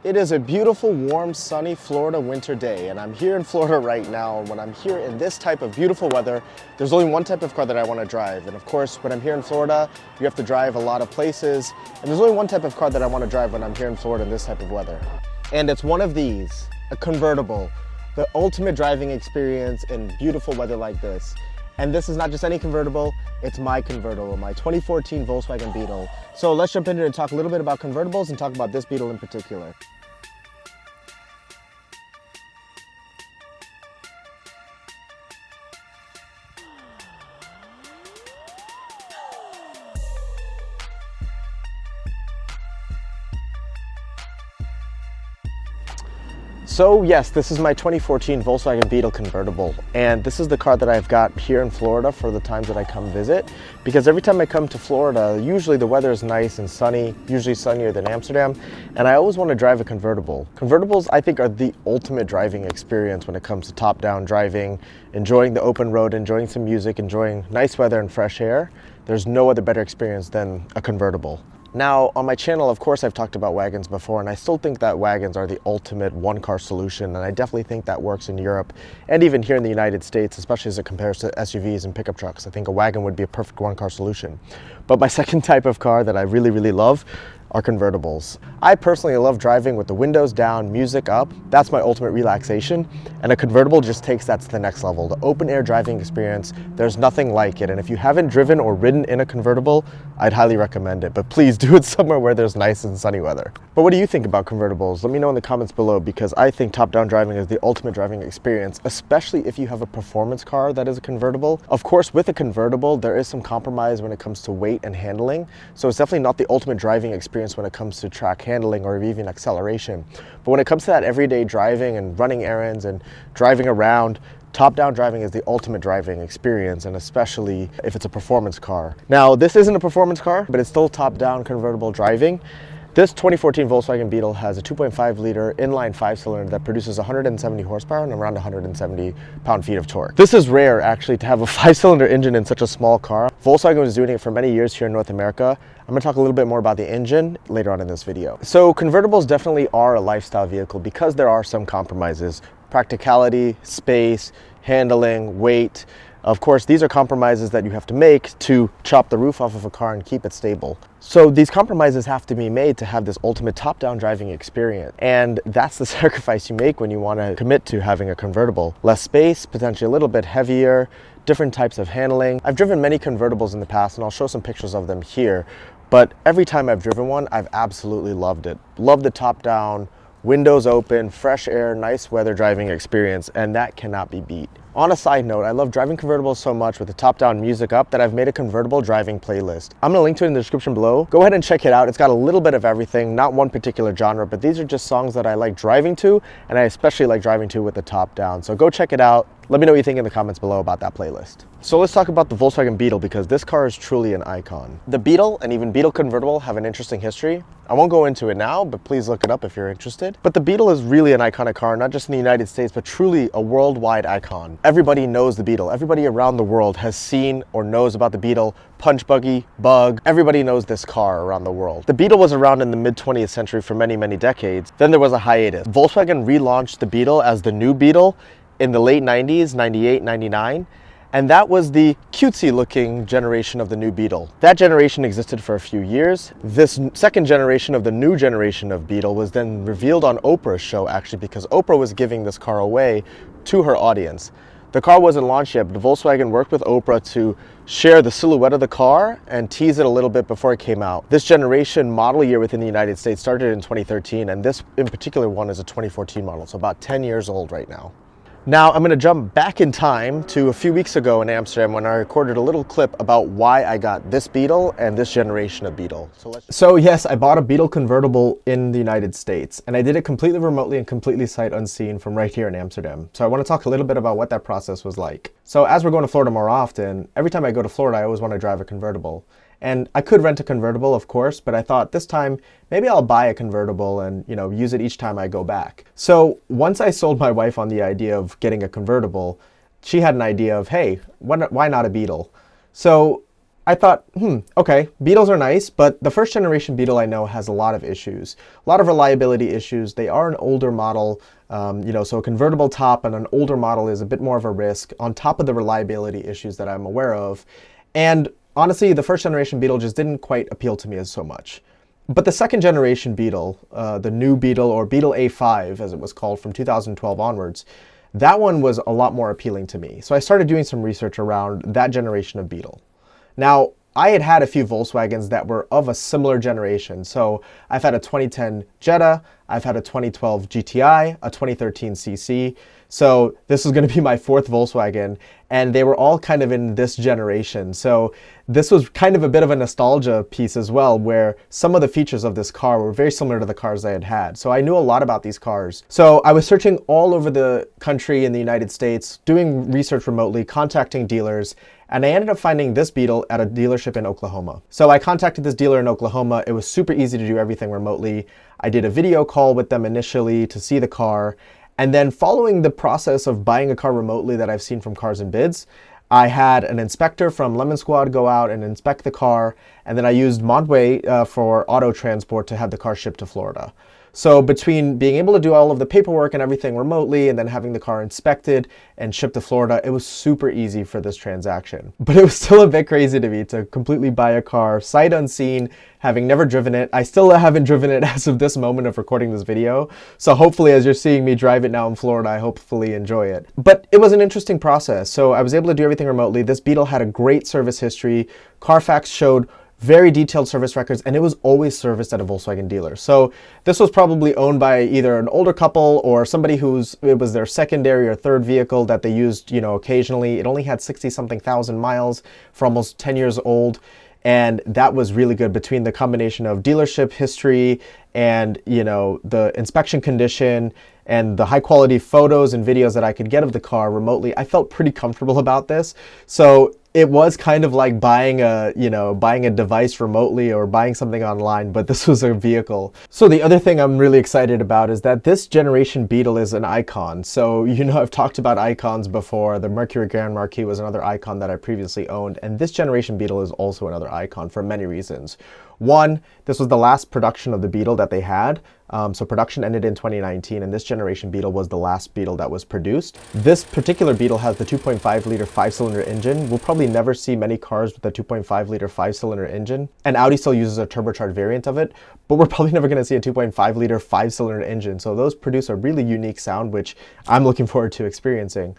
It is a beautiful, warm, sunny Florida winter day, and I'm here in Florida right now. And when I'm here in this type of beautiful weather, there's only one type of car that I want to drive. And of course, when I'm here in Florida, you have to drive a lot of places. And there's only one type of car that I want to drive when I'm here in Florida in this type of weather. And it's one of these, a convertible, the ultimate driving experience in beautiful weather like this. And this is not just any convertible, it's my convertible, my 2014 Volkswagen Beetle. So let's jump in here and talk a little bit about convertibles and talk about this Beetle in particular. So yes, this is my 2014 Volkswagen Beetle Convertible, and this is the car that I've got here in Florida for the times that I come visit, because every time I come to Florida, usually the weather is nice and sunny, usually sunnier than Amsterdam, and I always want to drive a convertible. Convertibles, I think, are the ultimate driving experience when it comes to top-down driving, enjoying the open road, enjoying some music, enjoying nice weather and fresh air. There's no other better experience than a convertible. Now, on my channel, of course, I've talked about wagons before, and I still think that wagons are the ultimate one-car solution, and I definitely think that works in Europe and even here in the United States, especially as it compares to SUVs and pickup trucks. I think a wagon would be a perfect one-car solution. But my second type of car that I really love are convertibles. I personally love driving with the windows down, music up. That's my ultimate relaxation, and a convertible just takes that to the next level. The open air driving experience, there's nothing like it, and if you haven't driven or ridden in a convertible, I'd highly recommend it, but please do it somewhere where there's nice and sunny weather. But what do you think about convertibles? Let me know in the comments below, because I think top-down driving is the ultimate driving experience, especially if you have a performance car that is a convertible. Of course, with a convertible, there is some compromise when it comes to weight and handling, so it's definitely not the ultimate driving experience when it comes to track handling or even acceleration. But when it comes to that everyday driving and running errands and driving around, top-down driving is the ultimate driving experience, and especially if it's a performance car. Now, this isn't a performance car, but it's still top-down convertible driving. This 2014 Volkswagen Beetle has a 2.5-liter inline 5-cylinder that produces 170 horsepower and around 170 pound-feet of torque. This is rare, actually, to have a 5-cylinder engine in such a small car. Volkswagen was doing it for many years here in North America. I'm going to talk a little bit more about the engine later on in this video. So convertibles definitely are a lifestyle vehicle because there are some compromises. Practicality, space, handling, weight. Of course, these are compromises that you have to make to chop the roof off of a car and keep it stable. So these compromises have to be made to have this ultimate top-down driving experience. And that's the sacrifice you make when you want to commit to having a convertible. Less space, potentially a little bit heavier, different types of handling. I've driven many convertibles in the past, and I'll show some pictures of them here. But every time I've driven one, I've absolutely loved it. Love the top-down, windows open, fresh air, nice weather driving experience, and that cannot be beat. On a side note, I love driving convertibles so much with the top-down music up that I've made a convertible driving playlist. I'm gonna link to it in the description below. Go ahead and check it out. It's got a little bit of everything, not one particular genre, but these are just songs that I like driving to, and I especially like driving to with the top down. So go check it out. Let me know what you think in the comments below about that playlist. So let's talk about the Volkswagen Beetle, because this car is truly an icon. The Beetle and even Beetle Convertible have an interesting history. I won't go into it now, but please look it up if you're interested. But the Beetle is really an iconic car, not just in the United States, but truly a worldwide icon. Everybody knows the Beetle. Everybody around the world has seen or knows about the Beetle. Punch buggy, bug, everybody knows this car around the world. The Beetle was around in the mid-20th century for many decades. Then there was a hiatus. Volkswagen relaunched the Beetle as the new Beetle in the late 90s, 98, 99. And that was the cutesy looking generation of the new Beetle. That generation existed for a few years. This second generation of the new generation of Beetle was then revealed on Oprah's show, actually, because Oprah was giving this car away to her audience. The car wasn't launched yet, but Volkswagen worked with Oprah to share the silhouette of the car and tease it a little bit before it came out. This generation model year within the United States started in 2013, and this in particular one is a 2014 model, so about 10 years old right now. Now I'm going to jump back in time to a few weeks ago in Amsterdam when I recorded a little clip about why I got this Beetle and this generation of Beetle. So yes, I bought a Beetle convertible in the United States, and I did it completely remotely and completely sight unseen from right here in Amsterdam. So I want to talk a little bit about what that process was like. So as we're going to Florida more often, every time I go to Florida, I always want to drive a convertible. And I could rent a convertible, of course, but I thought this time maybe I'll buy a convertible and, use it each time I go back. So once I sold my wife on the idea of getting a convertible, she had an idea of, hey, why not a Beetle? So I thought, okay, Beetles are nice, but the first generation Beetle I know has a lot of issues, a lot of reliability issues. They are an older model, so a convertible top and an older model is a bit more of a risk on top of the reliability issues that I'm aware of. And honestly, the first generation Beetle just didn't quite appeal to me as so much. But the second generation Beetle, the new Beetle, or Beetle A5 as it was called from 2012 onwards, that one was a lot more appealing to me. So I started doing some research around that generation of Beetle. Now, I had had a few Volkswagens that were of a similar generation. So I've had a 2010 Jetta, I've had a 2012 GTI, a 2013 CC. So this is going to be my fourth Volkswagen, and they were all kind of in this generation. So this was kind of a bit of a nostalgia piece as well, where some of the features of this car were very similar to the cars I had had. So I knew a lot about these cars. So I was searching all over the country in the United States, doing research remotely, contacting dealers, and I ended up finding this Beetle at a dealership in Oklahoma. So I contacted this dealer in Oklahoma. It was super easy to do everything remotely. I did a video call with them initially to see the car. And then following the process of buying a car remotely that I've seen from Cars and Bids, I had an inspector from Lemon Squad go out and inspect the car. And then I used Modway for auto transport to have the car shipped to Florida. So between being able to do all of the paperwork and everything remotely and then having the car inspected and shipped to Florida, it was super easy for this transaction. But it was still a bit crazy to me to completely buy a car sight unseen, having never driven it. I still haven't driven it as of this moment of recording this video. So hopefully as you're seeing me drive it now in Florida, I hopefully enjoy it. But it was an interesting process. So I was able to do everything remotely. This Beetle had a great service history. Carfax showed very detailed service records, and it was always serviced at a Volkswagen dealer. So this was probably owned by either an older couple or somebody it was their secondary or third vehicle that they used, occasionally. It only had 60-something thousand miles for almost 10 years old. And that was really good between the combination of dealership history and, the inspection condition and the high quality photos and videos that I could get of the car remotely. I felt pretty comfortable about this. So it was kind of like buying a device remotely or buying something online, but this was a vehicle. So the other thing I'm really excited about is that this generation Beetle is an icon. So, I've talked about icons before. The Mercury Grand Marquis was another icon that I previously owned, and this generation Beetle is also another icon for many reasons. One, this was the last production of the Beetle that they had. So production ended in 2019, and this generation Beetle was the last Beetle that was produced. This particular Beetle has the 2.5 liter 5-cylinder engine. We'll probably never see many cars with a 2.5 liter 5-cylinder engine, and Audi still uses a turbocharged variant of it, but we're probably never going to see a 2.5 liter 5-cylinder engine. So those produce a really unique sound, which I'm looking forward to experiencing.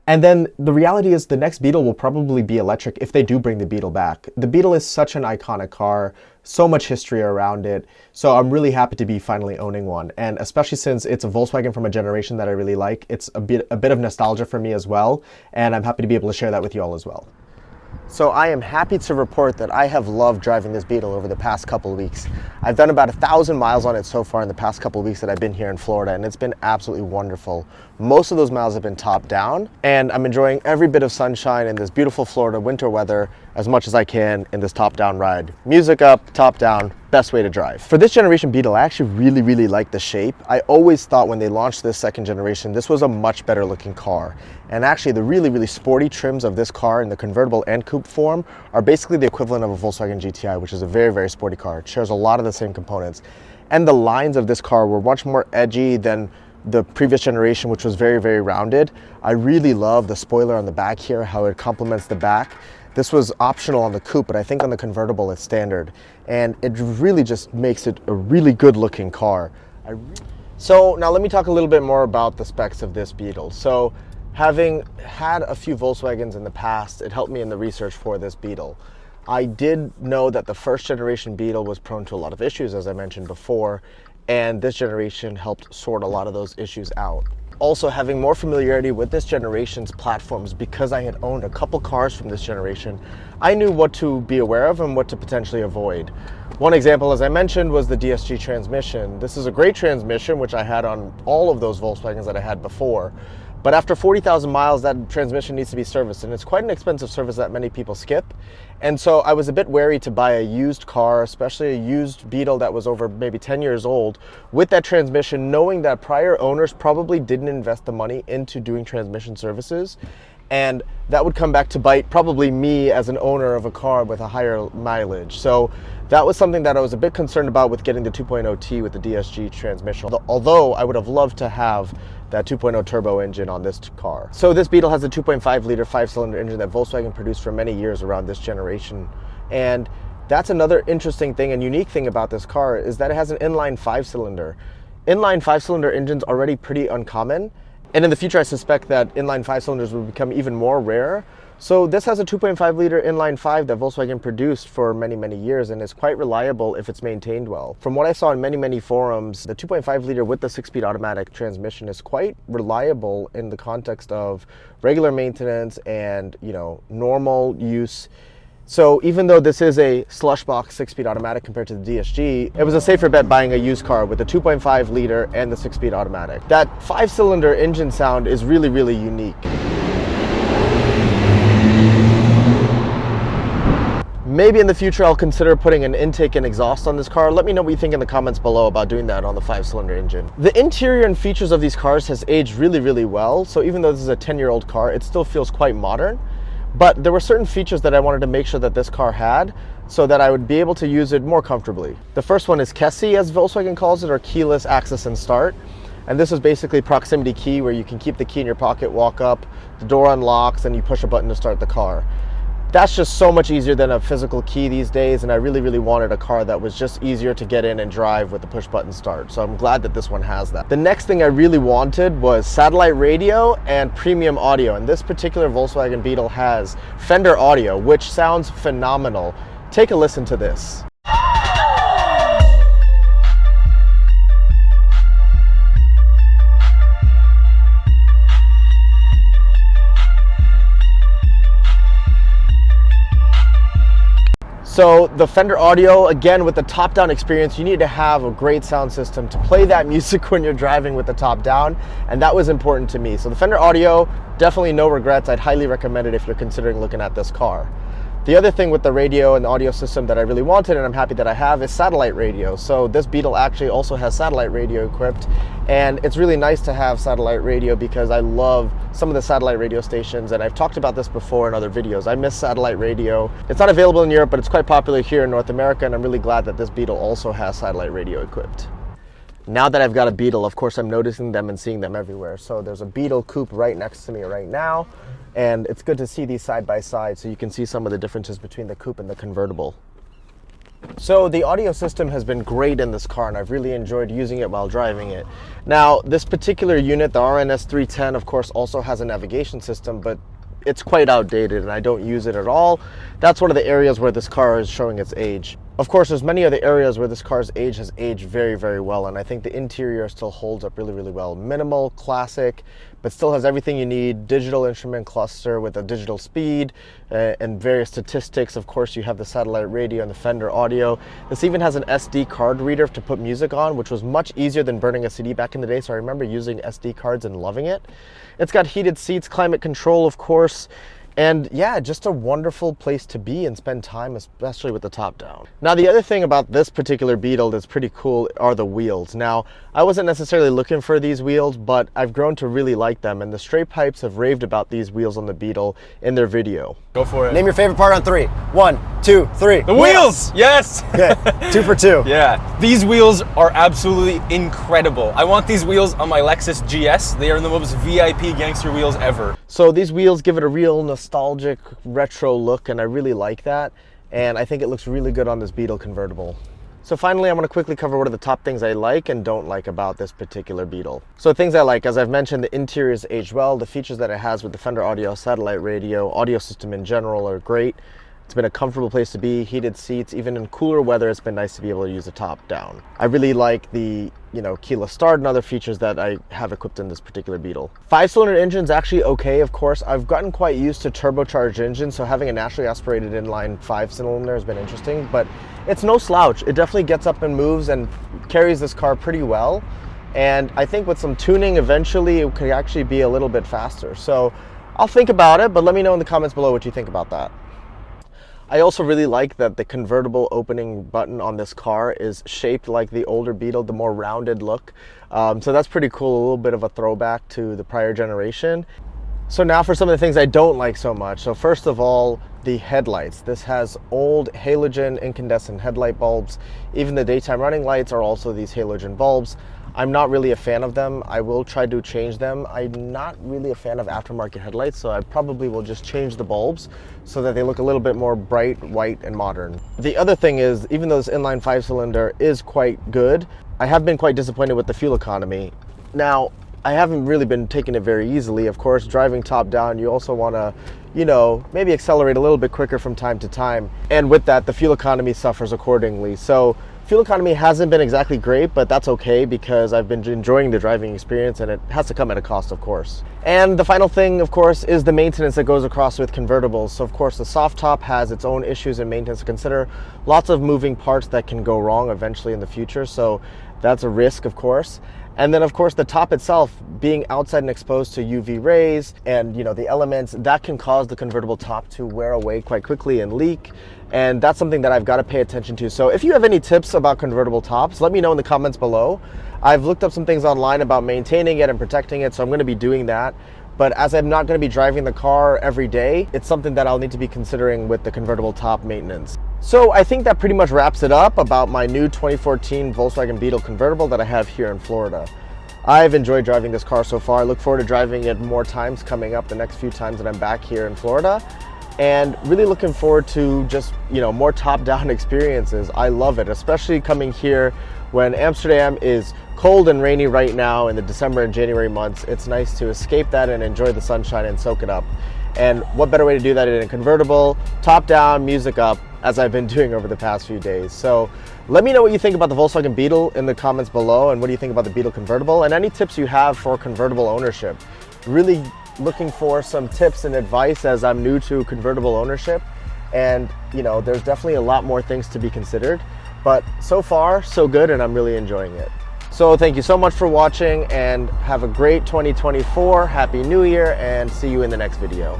And then the reality is the next Beetle will probably be electric if they do bring the Beetle back. The Beetle is such an iconic car, so much history around it. So I'm really happy to be finally owning one. And especially since it's a Volkswagen from a generation that I really like, it's a bit of nostalgia for me as well. And I'm happy to be able to share that with you all as well. So I am happy to report that I have loved driving this Beetle over the past couple of weeks. I've done about 1,000 miles on it so far in the past couple of weeks that I've been here in Florida, and it's been absolutely wonderful. Most of those miles have been top down, and I'm enjoying every bit of sunshine in this beautiful Florida winter weather as much as I can in this top down ride. Music up, top down, best way to drive. For this generation Beetle, I actually really like the shape. I always thought when they launched this second generation, this was a much better looking car. And actually the really sporty trims of this car in the convertible and coupe form are basically the equivalent of a Volkswagen GTI, which is a very sporty car. It shares a lot of the same components. And the lines of this car were much more edgy than the previous generation, which was very rounded. I really love the spoiler on the back here, how it complements the back. This was optional on the coupe, but I think on the convertible it's standard. And it really just makes it a really good looking car. So now let me talk a little bit more about the specs of this Beetle. So having had a few Volkswagens in the past, it helped me in the research for this Beetle. I did know that the first generation Beetle was prone to a lot of issues, as I mentioned before, and this generation helped sort a lot of those issues out. Also, having more familiarity with this generation's platforms, because I had owned a couple cars from this generation, I knew what to be aware of and what to potentially avoid. One example, as I mentioned, was the DSG transmission. This is a great transmission, which I had on all of those Volkswagens that I had before. But after 40,000 miles, that transmission needs to be serviced, and it's quite an expensive service that many people skip. And so I was a bit wary to buy a used car, especially a used Beetle that was over maybe 10 years old, with that transmission, knowing that prior owners probably didn't invest the money into doing transmission services. and that would come back to bite probably me as an owner of a car with a higher mileage. So that was something that I was a bit concerned about with getting the 2.0T with the DSG transmission, although I would have loved to have that 2.0 turbo engine on this car. So this Beetle has a 2.5 liter 5-cylinder engine that Volkswagen produced for many years around this generation. And that's another interesting thing and unique thing about this car, is that it has an inline 5-cylinder. Inline 5-cylinder engines are already pretty uncommon, and in the future I suspect that inline 5-cylinders will become even more rare. So this has a 2.5 liter inline 5 that Volkswagen produced for many years, and is quite reliable if it's maintained well. From what I saw in many forums, the 2.5 liter with the 6-speed automatic transmission is quite reliable in the context of regular maintenance and, you know, normal use. So even though this is a slush box 6-speed automatic compared to the DSG, it was a safer bet buying a used car with the 2.5 liter and the 6-speed automatic. That 5-cylinder engine sound is really unique. Maybe in the future I'll consider putting an intake and exhaust on this car. Let me know what you think in the comments below about doing that on the 5-cylinder engine. The interior and features of these cars has aged really well. So even though this is a 10-year-old car, it still feels quite modern. But there were certain features that I wanted to make sure that this car had so that I would be able to use it more comfortably. The first one is KESSI, as Volkswagen calls it, or keyless access and start. And this is basically proximity key, where you can keep the key in your pocket, walk up, the door unlocks, and you push a button to start the car. That's just so much easier than a physical key these days, and I really wanted a car that was just easier to get in and drive with the push button start. So I'm glad that this one has that. The next thing I really wanted was satellite radio and premium audio, and this particular Volkswagen Beetle has Fender audio, which sounds phenomenal. Take a listen to this. So the Fender audio, again, with the top-down experience, you need to have a great sound system to play that music when you're driving with the top down, and that was important to me. So the Fender audio, definitely no regrets. I'd highly recommend it if you're considering looking at this car. The other thing with the radio and the audio system that I really wanted, and I'm happy that I have, is satellite radio. So this Beetle actually also has satellite radio equipped, and it's really nice to have satellite radio because I love some of the satellite radio stations, and I've talked about this before in other videos. I miss satellite radio. It's not available in Europe, but it's quite popular here in North America, and I'm really glad that this Beetle also has satellite radio equipped. Now that I've got a Beetle, of course, I'm noticing them and seeing them everywhere. So there's a Beetle coupe right next to me right now, and it's good to see these side by side so you can see some of the differences between the coupe and the convertible. So the audio system has been great in this car, and I've really enjoyed using it while driving it. Now, this particular unit, the RNS 310, of course, also has a navigation system, but it's quite outdated and I don't use it at all. That's one of the areas where this car is showing its age. Of course, there's many other areas where this car's age has aged very well, and I think the interior still holds up really well. Minimal, classic, but still has everything you need. Digital instrument cluster with a digital speed and various statistics. Of course, you have the satellite radio and the Fender audio. This even has an SD card reader to put music on, which was much easier than burning a CD back in the day, so I remember using SD cards and loving it. It's got heated seats, climate control, of course. And yeah, just a wonderful place to be and spend time, especially with the top down. Now, the other thing about this particular Beetle that's pretty cool are the wheels. Now, I wasn't necessarily looking for these wheels, but I've grown to really like them, and the Straight Pipes have raved about these wheels on the Beetle in their video. Go for it. Name your favorite part on 3. 1, 2, 3. The wheels! Yes! Okay, 2 for 2. Yeah, these wheels are absolutely incredible. I want these wheels on my Lexus GS. They are the most VIP gangster wheels ever. So these wheels give it a real nostalgic retro look, and I really like that, and I think it looks really good on this Beetle convertible. So finally, I'm going to quickly cover what are the top things I like and don't like about this particular Beetle. So things I like, as I've mentioned, the interior is aged well. The features that it has with the Fender audio, satellite radio, audio system in general are great. It's been a comfortable place to be, heated seats. Even in cooler weather, it's been nice to be able to use the top down. I really like the, keyless start and other features that I have equipped in this particular Beetle. 5-cylinder engine's actually okay, of course. I've gotten quite used to turbocharged engines, so having a naturally aspirated inline 5-cylinder has been interesting, but it's no slouch. It definitely gets up and moves and carries this car pretty well. And I think with some tuning, eventually it could actually be a little bit faster. So I'll think about it, but let me know in the comments below what you think about that. I also really like that the convertible opening button on this car is shaped like the older Beetle, the more rounded look. So that's pretty cool, a little bit of a throwback to the prior generation. So now for some of the things I don't like so much. So first of all, the headlights. This has old halogen incandescent headlight bulbs. Even the daytime running lights are also these halogen bulbs. I'm not really a fan of them. I will try to change them. I'm not really a fan of aftermarket headlights, so I probably will just change the bulbs so that they look a little bit more bright, white, and modern. The other thing is, even though this inline 5-cylinder is quite good, I have been quite disappointed with the fuel economy. Now, I haven't really been taking it very easily. Of course, driving top down, you also want to, maybe accelerate a little bit quicker from time to time. And with that, the fuel economy suffers accordingly. So fuel economy hasn't been exactly great, but that's okay because I've been enjoying the driving experience, and it has to come at a cost, of course. And the final thing, of course, is the maintenance that goes across with convertibles. So of course, the soft top has its own issues and maintenance to consider. Lots of moving parts that can go wrong eventually in the future. So that's a risk, of course. And then of course the top itself being outside and exposed to UV rays and the elements, that can cause the convertible top to wear away quite quickly and leak. And that's something that I've got to pay attention to. So if you have any tips about convertible tops, let me know in the comments below. I've looked up some things online about maintaining it and protecting it, so I'm going to be doing that. But as I'm not going to be driving the car every day, it's something that I'll need to be considering with the convertible top maintenance. So I think that pretty much wraps it up about my new 2014 Volkswagen Beetle Convertible that I have here in Florida. I've enjoyed driving this car so far. I look forward to driving it more times coming up the next few times that I'm back here in Florida. And really looking forward to just, more top-down experiences. I love it, especially coming here when Amsterdam is cold and rainy right now in the December and January months. It's nice to escape that and enjoy the sunshine and soak it up. And what better way to do that in a convertible, top down, music up, as I've been doing over the past few days. So let me know what you think about the Volkswagen Beetle in the comments below, and what do you think about the Beetle Convertible, and any tips you have for convertible ownership. Really looking for some tips and advice as I'm new to convertible ownership. And there's definitely a lot more things to be considered, but so far so good, and I'm really enjoying it. So thank you so much for watching, and have a great 2024. Happy New Year, and see you in the next video.